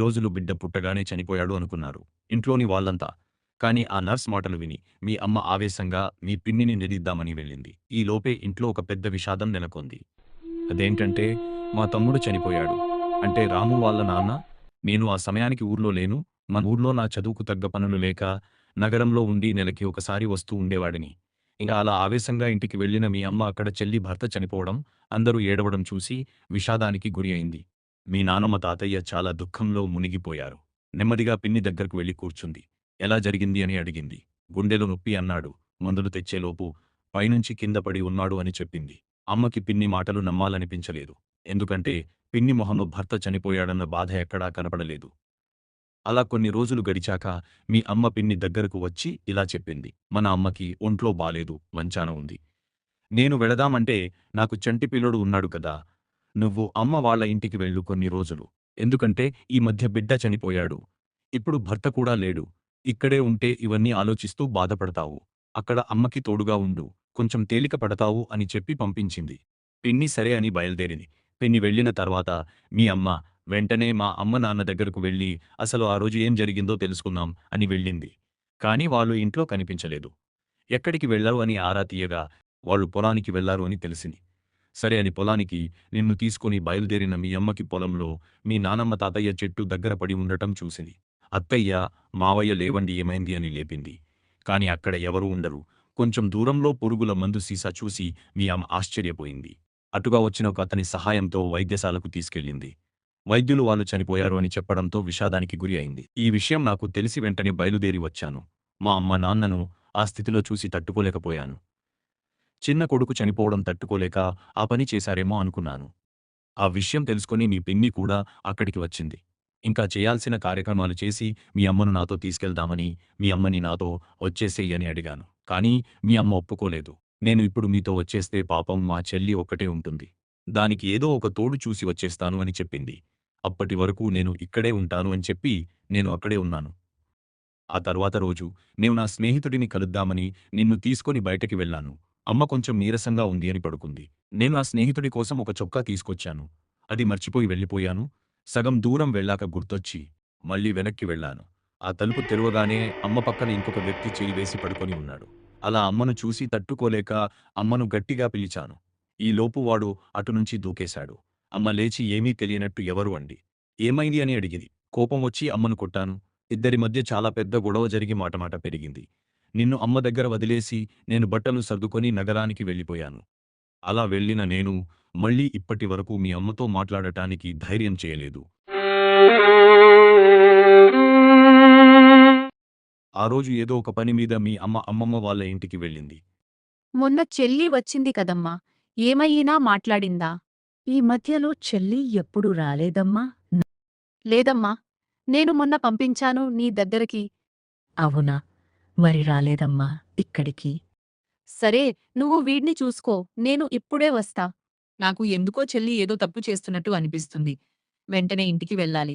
రోజులు బిడ్డ పుట్టగానే చనిపోయాడు అనుకున్నారు ఇంట్లోని వాళ్ళంతా. కానీ ఆ నర్స్ మాటలు విని మీ అమ్మ ఆవేశంగా మీ పిన్నిని నిదిద్దామని వెళ్ళింది. ఈ లోపే ఇంట్లో ఒక పెద్ద విషాదం నెలకొంది. అదేంటంటే మా తమ్ముడు చనిపోయాడు. అంటే రాము వాళ్ళ నాన్న. నేను ఆ సమయానికి ఊర్లో లేను. మన ఊర్లో నా చదువుకు తగ్గ పనులు లేక నగరంలో ఉండి నెలకి ఒకసారి వస్తూ ఉండేవాడిని. ఇంక అలా ఆవేశంగా ఇంటికి వెళ్ళిన మీ అమ్మ అక్కడ చెల్లి భర్త చనిపోవడం, అందరూ ఏడవడం చూసి విషాదానికి గురి అయింది. మీ నానమ్మ తాతయ్య చాలా దుఃఖంలో మునిగిపోయారు. నెమ్మదిగా పిన్ని దగ్గరకు వెళ్లి కూర్చుంది. ఎలా జరిగింది అని అడిగింది. గుండెలో నొప్పి అన్నాడు. మందులు తెచ్చేలోపు పైనుంచి కింద పడి ఉన్నాడు అని చెప్పింది. అమ్మకి పిన్ని మాటలు నమ్మాలనిపించలేదు. ఎందుకంటే పిన్ని మొహంలో భర్త చనిపోయాడన్న బాధ ఎక్కడా కనపడలేదు. అలా కొన్ని రోజులు గడిచాక మీ అమ్మ పిన్ని దగ్గరకు వచ్చి ఇలా చెప్పింది. మన అమ్మకి ఒంట్లో బాలేదు, వంచాన ఉంది. నేను వెళదామంటే నాకు చంటి పిల్లోడు ఉన్నాడు కదా. నువ్వు అమ్మ వాళ్ళ ఇంటికి వెళ్ళు కొన్ని రోజులు. ఎందుకంటే ఈ మధ్య బిడ్డ చనిపోయాడు. ఇప్పుడు భర్త కూడా లేడు. ఇక్కడే ఉంటే ఇవన్నీ ఆలోచిస్తూ బాధపడతావు. అక్కడ అమ్మకి తోడుగా ఉండు. కొంచెం తేలిక పడతావు అని చెప్పి పంపించింది. పిన్ని సరే అని బయలుదేరింది. పిన్ని వెళ్ళిన తర్వాత మీ అమ్మ వెంటనే మా అమ్మ నాన్న దగ్గరకు వెళ్ళి అసలు ఆ రోజు ఏం జరిగిందో తెలుసుకుందాం అని వెళ్ళింది. కానీ వాళ్ళు ఇంట్లో కనిపించలేదు. ఎక్కడికి వెళ్లారు అని ఆరా తీయగా వాళ్ళు పొలానికి వెళ్లారు అని తెలిసింది. సరే అని పొలానికి నిన్ను తీసుకుని బయలుదేరిన మీ అమ్మకి పొలంలో మీ నానమ్మ తాతయ్య చెట్టు దగ్గర పడి ఉండటం చూసింది. అత్తయ్య, మావయ్య లేవండి ఏమైంది అని లేపింది. కాని అక్కడ ఎవరూ ఉండరు. కొంచెం దూరంలో పురుగుల మందు సీసా చూసి మీ అమ్మ ఆశ్చర్యపోయింది. అటుగా వచ్చిన ఒక అతని సహాయంతో వైద్యశాలకు తీసుకెళ్ళింది. వైద్యులు వాళ్ళు చనిపోయారు అని చెప్పడంతో విషాదానికి గురి అయింది. ఈ విషయం నాకు తెలిసి వెంటనే బయలుదేరి వచ్చాను. మా అమ్మ నాన్నను ఆ స్థితిలో చూసి తట్టుకోలేకపోయాను. చిన్న కొడుకు చనిపోవడం తట్టుకోలేక ఆ పని చేశారేమో అనుకున్నాను. ఆ విషయం తెలుసుకొని మీ పిన్ని కూడా అక్కడికి వచ్చింది. ఇంకా చేయాల్సిన కార్యక్రమాలు చేసి మీ అమ్మను నాతో తీసుకెళ్దామని, మీ అమ్మని నాతో వచ్చేసేయ్ అని అడిగాను. కానీ మీ అమ్మ ఒప్పుకోలేదు. నేను ఇప్పుడు మీతో వచ్చేస్తే పాపం మా చెల్లి ఒక్కటే ఉంటుంది. దానికి ఏదో ఒక తోడు చూసి వచ్చేస్తాను అని చెప్పింది. అప్పటి వరకు నేను ఇక్కడే ఉంటాను అని చెప్పి నేను అక్కడే ఉన్నాను. ఆ తర్వాత రోజు నేను నా స్నేహితుడిని కలుద్దామని నిన్ను తీసుకొని బయటకి వెళ్ళాను. అమ్మ కొంచెం నీరసంగా ఉంది అని పడుకుంది. నేను ఆ స్నేహితుడి కోసం ఒక చొక్కా తీసుకొచ్చాను. అది మర్చిపోయి వెళ్ళిపోయాను. సగం దూరం వెళ్ళాక గుర్తొచ్చి మళ్ళీ వెనక్కి వెళ్ళాను. ఆ తలుపు తెరవగానే అమ్మ పక్కన ఇంకొక వ్యక్తి చేయి వేసి పడుకొని ఉన్నాడు. అలా అమ్మను చూసి తట్టుకోలేక అమ్మను గట్టిగా పిలిచాను. ఈలోపు వాడు అటునుంచి దూకేశాడు. అమ్మ లేచి ఏమీ తెలియనట్టు ఎవరు అండి, ఏమైంది అని అడిగింది. కోపం వచ్చి అమ్మను కొట్టాను. ఇద్దరి మధ్య చాలా పెద్ద గొడవ జరిగి మాటమాట పెరిగింది. నిన్ను అమ్మ దగ్గర వదిలేసి నేను బట్టలు సర్దుకొని నగరానికి వెళ్ళిపోయాను. అలా వెళ్ళిన నేను మళ్ళీ ఇప్పటి వరకు మీ అమ్మతో మాట్లాడటానికి ధైర్యం చేయలేదు. ఆ రోజు ఏదో ఒక పని మీద మీ అమ్మమ్మ వాళ్ళ ఇంటికి వెళ్ళింది. మొన్న చెల్లి వచ్చింది కదమ్మా, ఏమయినా మాట్లాడిందా? ఈ మధ్యలో చెల్లి ఎప్పుడు రాలేదమ్మా. లేదమ్మా, నేను మొన్న పంపించాను నీ దగ్గరికి. అవునా, మరి రాలేదమ్మా ఇక్కడికి. సరే, నువ్వు వీడ్ని చూసుకో, నేను ఇప్పుడే వస్తా. నాకు ఎందుకో చెల్లి ఏదో తప్పు చేస్తున్నట్టు అనిపిస్తుంది. వెంటనే ఇంటికి వెళ్ళాలి.